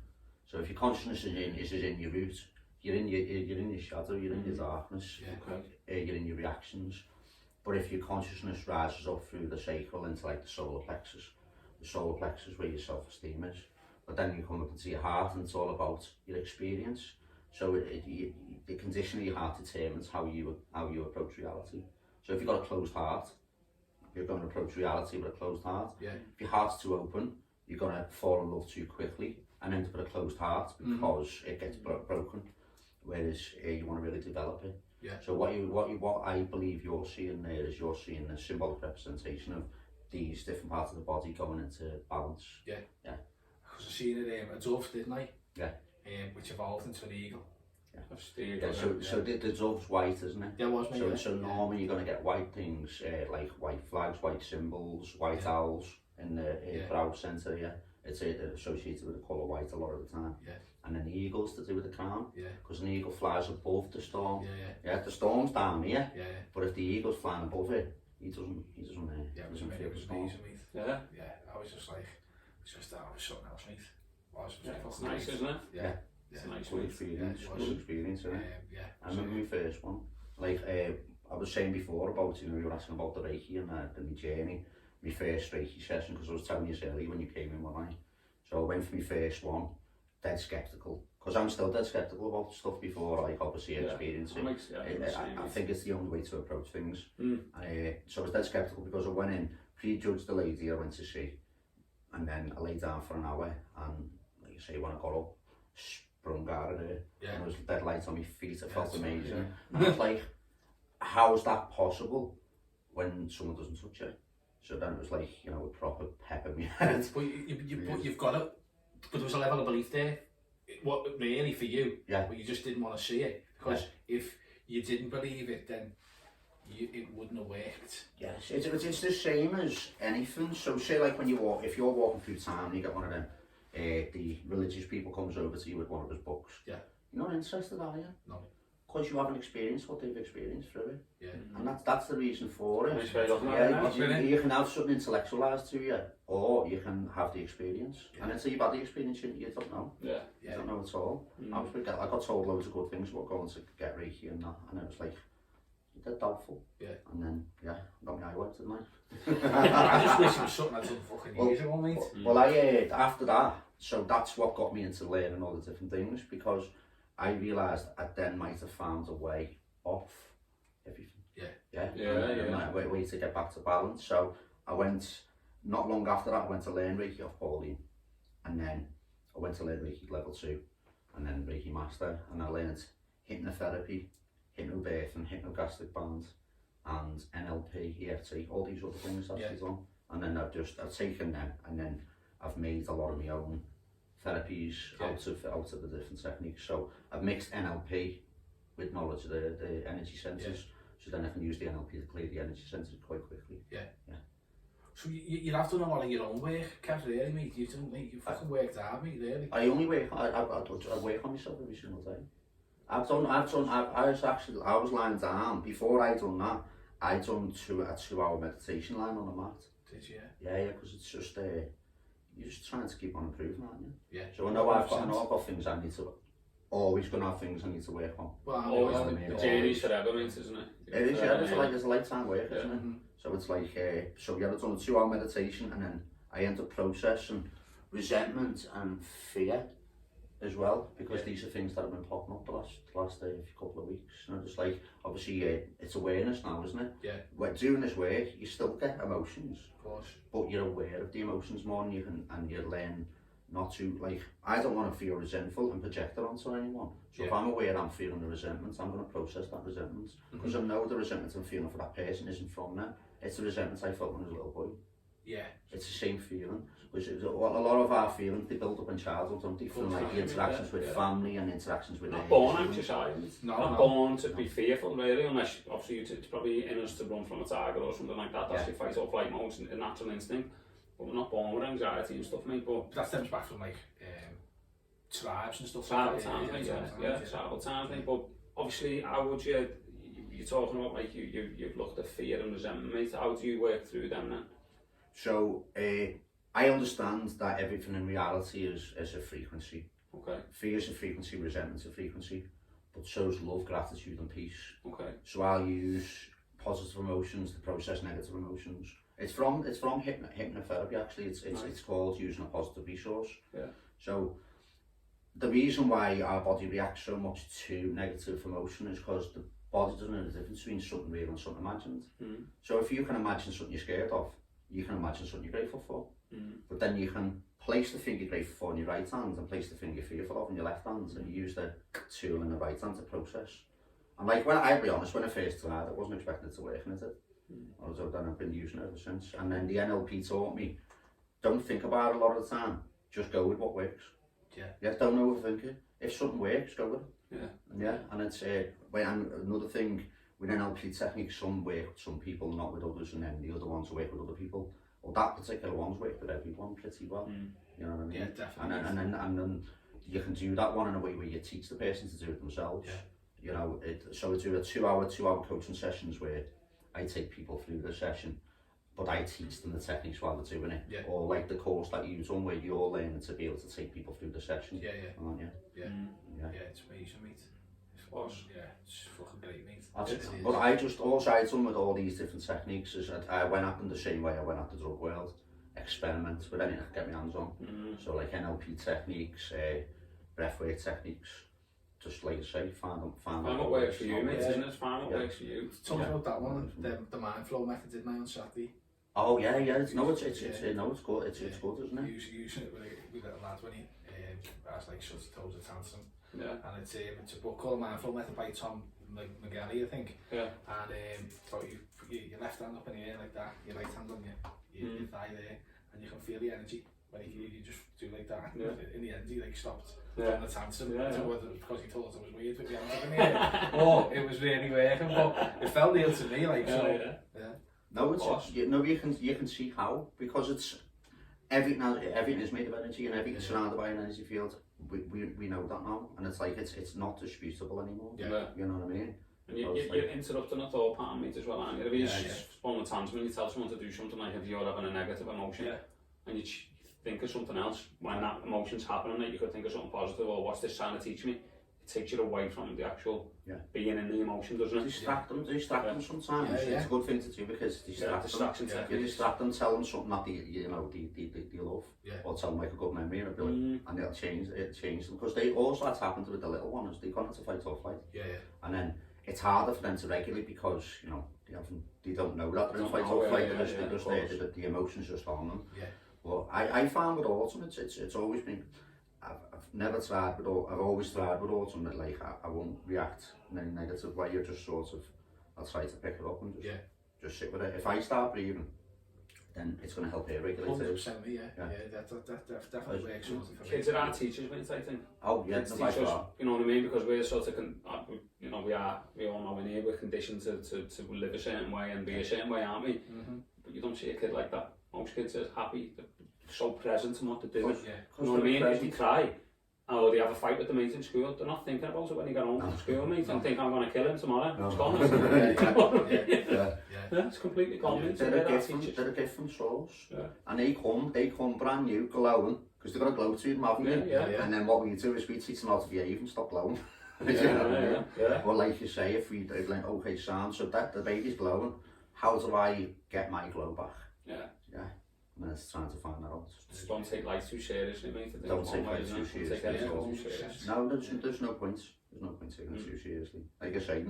So if your consciousness is in your root, you're in your shadow, you're in your darkness, you're in your reactions. But if your consciousness rises up through the sacral into like the solar plexus where your self-esteem is. But then you come up into your heart and it's all about your experience. So the condition of your heart determines how you approach reality. So if you've got a closed heart, you're going to approach reality with a closed heart. Yeah. If your heart's too open, you're going to fall in love too quickly and end up with a closed heart because it gets broken. Whereas you want to really develop it. Yeah. So what I believe you're seeing there is you're seeing a symbolic representation of these different parts of the body going into balance. Yeah. Yeah. Because I seen it a dove, didn't I? Yeah. Which evolved into an eagle. Yeah. So the dove's white, isn't it? Yeah, was me. So normally you're going to get white things like white flags, white symbols, white owls in the brow centre. Yeah. It's associated with the colour white a lot of the time. Yeah. And then the eagle's to do with the crown. Yeah. Because an eagle flies above the storm. Yeah. The storm's down here. Yeah. But if the eagle's flying above it, he doesn't Yeah, it was feel the amazing, storm. mate. Yeah. Yeah, I was just like, that was something else, mate. It's nice, isn't it? Yeah. It's a nice Good way. experience, Yeah, it was. good experience, isn't it? Yeah. I remember my first one. Like I was saying before about, you were asking about the Reiki and my journey. My first Reiki session, because I was telling you earlier when you came in, wasn't I? So I went for my first one, dead sceptical. Because I'm still dead sceptical about stuff before I obviously experience it. I think it's the only way to approach things. So I was dead sceptical because I went in, prejudged the lady I went to see, and then I lay down for an hour, and like you say, when I got up, sprung out of there, and there was dead light on my feet. It felt amazing. And I was like, how is that possible when someone doesn't touch you? So then it was like, a proper pep in my head. But you've got it. But there was a level of belief there. What really for you? Yeah. But you just didn't want to see it because if you didn't believe it, then it wouldn't have worked. Yes, it's the same as anything. So say like when if you're walking through town, and you get one of them, the religious people comes over to you with one of his books. Yeah. You're not interested, are you? No. Because you haven't experienced what they've experienced through it. Yeah. And that's the reason for it. Yeah, you can have something intellectualised to you, or you can have the experience. Yeah. And until you've had the experience, you don't know. Yeah. You don't know at all. I got told loads of good things about going to get Reiki and that, and it was like, you're dead doubtful. Yeah. And then, got my eye wiped, didn't I just wish it was something I'd done fucking years ago, mate. Well, after that, so that's what got me into learning all the different things, because I realised I then might have found a way off everything. A way to get back to balance. So I went, not long after that, I went to learn Reiki off Pauline, and then I went to learn Reiki level 2, and then Reiki master, and I learned hypnotherapy, hypnobirthing, hypnogastric band, and NLP, EFT, all these other things I've done. And then I've taken them, and then I've made a lot of my own therapies out of the different techniques. So I've mixed NLP with knowledge of the energy centres, so then I can use the NLP to clear the energy centres quite quickly. So you have done a lot of your own work, Kev, really, mate. You fucking worked hard, mate, really. I only work. I work on myself every single day. I was lying down before I done that. I done a 2-hour meditation line on the mat. Did you? Yeah, because it's just you're just trying to keep on improving, aren't you? Yeah. So I know I've got things I need to. Always gonna have things I need to work on. Well, the journey's forever, mate, isn't it? It is, it's a lifetime work, isn't it? So it's like, I've done a 2-hour meditation, and then I end up processing resentment and fear as well, because these are things that have been popping up the last couple of weeks. And I'm just like, obviously, it's awareness now, isn't it? Yeah. When doing this work, you still get emotions, of course, but you're aware of the emotions more, and you learn not to, like, I don't want to feel resentful and project it onto anyone. So if I'm aware I'm feeling the resentment, I'm going to process that resentment, because I know the resentment I'm feeling for that person isn't from them. It's the resentment I felt when I was a little boy. Yeah. It's the same feeling. Which is a lot of our feelings, they build up in childhood, don't they? From like the interactions with family and interactions with not born anxious, are you? Not born to be fearful, really, unless obviously it's probably in us to run from a target or something like that. That's your fight or flight mode, a natural instinct. But we're not born with anxiety and stuff, mate. But that stems back from like tribes and stuff. Tribal times, mate. Tribal times, mate. But obviously, how would you're talking about, like, you've looked at fear and resentment, mate. How do you work through them then? So I understand that everything in reality is a frequency. Okay. Fear is a frequency, resentment's a frequency, but so is love, gratitude and peace. Okay. So I'll use positive emotions to process negative emotions. It's from hypnotherapy actually. It's called using a positive resource. Yeah. So the reason why our body reacts so much to negative emotion is because the body doesn't know the difference between something real and something imagined. Mm. So if you can imagine something you're scared of, you can imagine something you're grateful for. Mm. But then you can place the thing you're grateful for in your right hand and place the thing you're fearful of in your left hand, and you use the tool in the right hand to process. And like, I'll be honest, when I first tried it, I wasn't expecting it to work, and it did. Although then I've been using it ever since. And then the NLP taught me, don't think about it a lot of the time, just go with what works. Yeah, don't overthink it. If something works, go with it. Yeah, and it's and another thing with NLP techniques, some work with some people, not with others, and then the other ones work with other people. Well, that particular one's worked with everyone pretty well. You know what I mean? Yeah, definitely. And then you can do that one in a way where you teach the person to do it themselves. You know, so I do a two-hour coaching sessions where I take people through the session, but I teach them the techniques while they're doing it. Or like the course that you've done where you're learning to be able to take people through the session. Aren't you? Yeah, it's amazing, mate. It's fucking great, mate. But all I've done with all these different techniques is I went at them the same way I went at the drug world. Experiment with anything I could get my hands on. So like NLP techniques, breathwork techniques, just like I say, find what works for you, mate, isn't it? Find what works for you. Talk about that one, the mind flow method, didn't I, on Saturday? Oh yeah, it's good. It's good, isn't it? Using it with a lad when he has like shut his toes at Tansom. And it's a book called Mind Flow Method by Tom McGalley, I think. And so you put your left hand up in the air like that, your right hand on your thigh there, and you can feel the energy. When you just do like that, in the end he like stopped on the Tansom, because he thought it was weird with the hands up in the air. Oh, it was really working, but it felt real to me, like No, you can see how, because it's everything is made of energy, and everything's surrounded by an energy field. We know that now, and it's like it's not disputable anymore. You know what I mean? And you're interrupting a thought pattern, mate, as well, aren't you? If you spun the Tansom and you tell someone to do something, like if you're having a negative emotion, and you think of something else, when that emotion's happening, like you could think of something positive, or what's this trying to teach me? It takes you away from the actual being in the emotion, doesn't it? Distract them sometimes. It's a good thing to do, because distract them. You distract them, tell them something that they love, or tell them like a good memory, and they'll change them, because they also, that's happened with the little ones, they've gone into fight or flight. And then it's harder for them to regulate, because they don't know that they're in fight or flight, the emotions just on them. But I found with autumn, it's always been, I've never tried with autumn, I've always tried with autumn that like I won't react in any negative way. You just sort of, I'll try to pick it up and just sit with it. If I start breathing, then it's going to help her regulate it. 100%, that definitely works. Kids are our teachers, mate, I think. Oh yeah, kids teach us, you know what I mean, because we're sort of, we all know in here, we're conditioned to live a certain way and be a certain way, aren't we? But you don't see a kid like that. Most kids are happy, they're so present in what they're doing. You know what I mean? If they cry, or they have a fight with the mate in school, they're not thinking about it when they get home from school, mate, and think I'm going to kill him tomorrow. It's gone. It's completely gone. They're a gift from source. And they come brand new, glowing, because they've got a glow to them, haven't they? And then what we do is we teach them how to behave and stop glowing. Well, like you say, if they've learned, okay, sound, so that the baby's glowing, how do I get my glow back? And it's trying to find that out. Just don't take life too seriously, mate. Don't take life too seriously. No, there's no point. There's no point taking it too seriously. Like I say,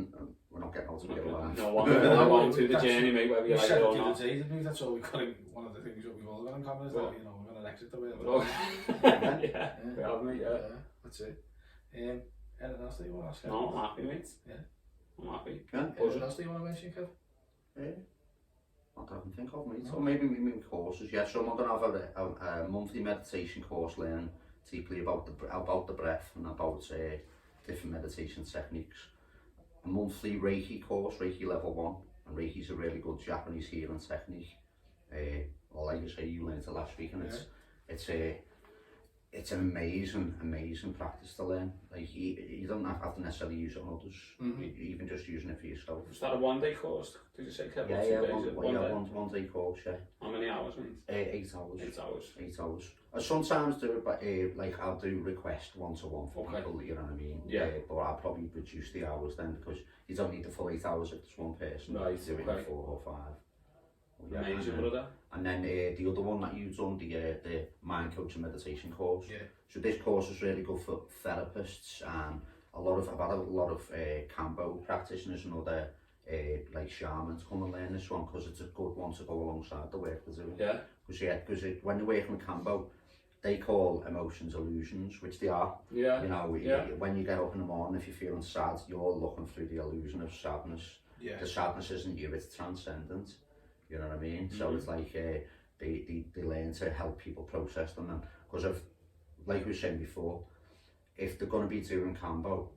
we're not getting out to get along. No one to the journey, mate, whether you like it or not. That's all we've got one of the things that we've all got in common is that, we're going to exit the world. We have, mate, that's it. Anything else that you want to ask? No, I'm happy, mate. I'm happy. Anything else that you want to mention, Kev? Not that I can think of, mate. Or maybe courses. So I'm going to have a monthly meditation course, learning deeply about the breath and about different meditation techniques. A monthly Reiki course, Reiki level 1, and Reiki's a really good Japanese healing technique. Like I say, you learned it last week, and it's an amazing practice to learn. Like you don't have to necessarily use it on others. Even just using it for yourself. Was that a 1-day course? Did you say, Kev? Yeah, 2 days? one day course. Yeah. How many hours, mate? 8 hours. 8 hours. 8 hours. I sometimes do it, but like I'll do request 1-to-1 for Okay. people. You know what I mean? Yeah. But I'll probably reduce the hours then because you don't need the full 8 hours if it's one person. Right, You do it okay. in 4 or 5. Yeah, Amazing, and then, brother. and then the other one that you've done, the mind coaching meditation course. Yeah. So this course is really good for therapists and I've had a lot of Cambo practitioners and other like shamans come and learn this one because it's a good one to go alongside the work they're doing. Yeah. Because when you're working with Cambo, they call emotions illusions, which they are. Yeah. You know, Yeah. when you get up in the morning, if you're feeling sad, you're looking through the illusion of sadness. Yeah. The sadness isn't you, it's transcendent. You know what I mean? So it's like they learn to help people process them, and because of, like we were saying before, if they're going to be doing Cambo,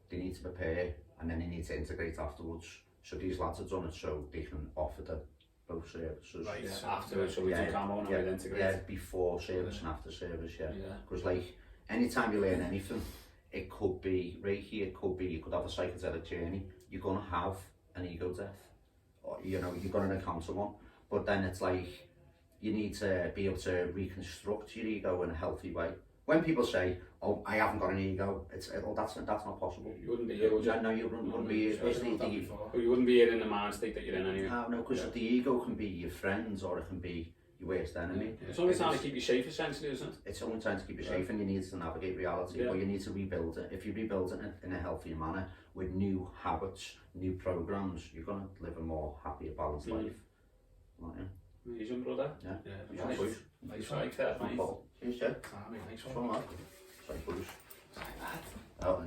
they need to prepare and then they need to integrate afterwards. So these lads have done it so they can offer the both services. Right. Yeah. Afterwards, so we do camo and we'll integrate. Yeah, before service and after service, yeah. Yeah. Because like, anytime you learn anything, it could be Reiki, it could be, you could have a psychedelic journey, you're going to have an ego death. Or, you know, you're going to encounter one. But then it's like, you need to be able to reconstruct your ego in a healthy way. When people say, oh, I haven't got an ego, that's not possible. You wouldn't be here, would you? No, you wouldn't be here. Or you wouldn't be here in the mind state that you're in anyway. No, because the ego can be your friends or it can be your worst enemy. Yeah. It's only time to keep you safe, essentially, isn't it? It's only time to keep you safe and you need to navigate reality, but you need to rebuild it. If you rebuild it in a healthier manner with new habits, new programs, you're going to live a more happier, balanced life. Right, yeah. Amazing, brother. Yeah. Nice. Bruce. Nice Right, one. fair, mate. Cheers, Jed. Mate, nice one. Sorry, Bruce. Right, lad. Oh,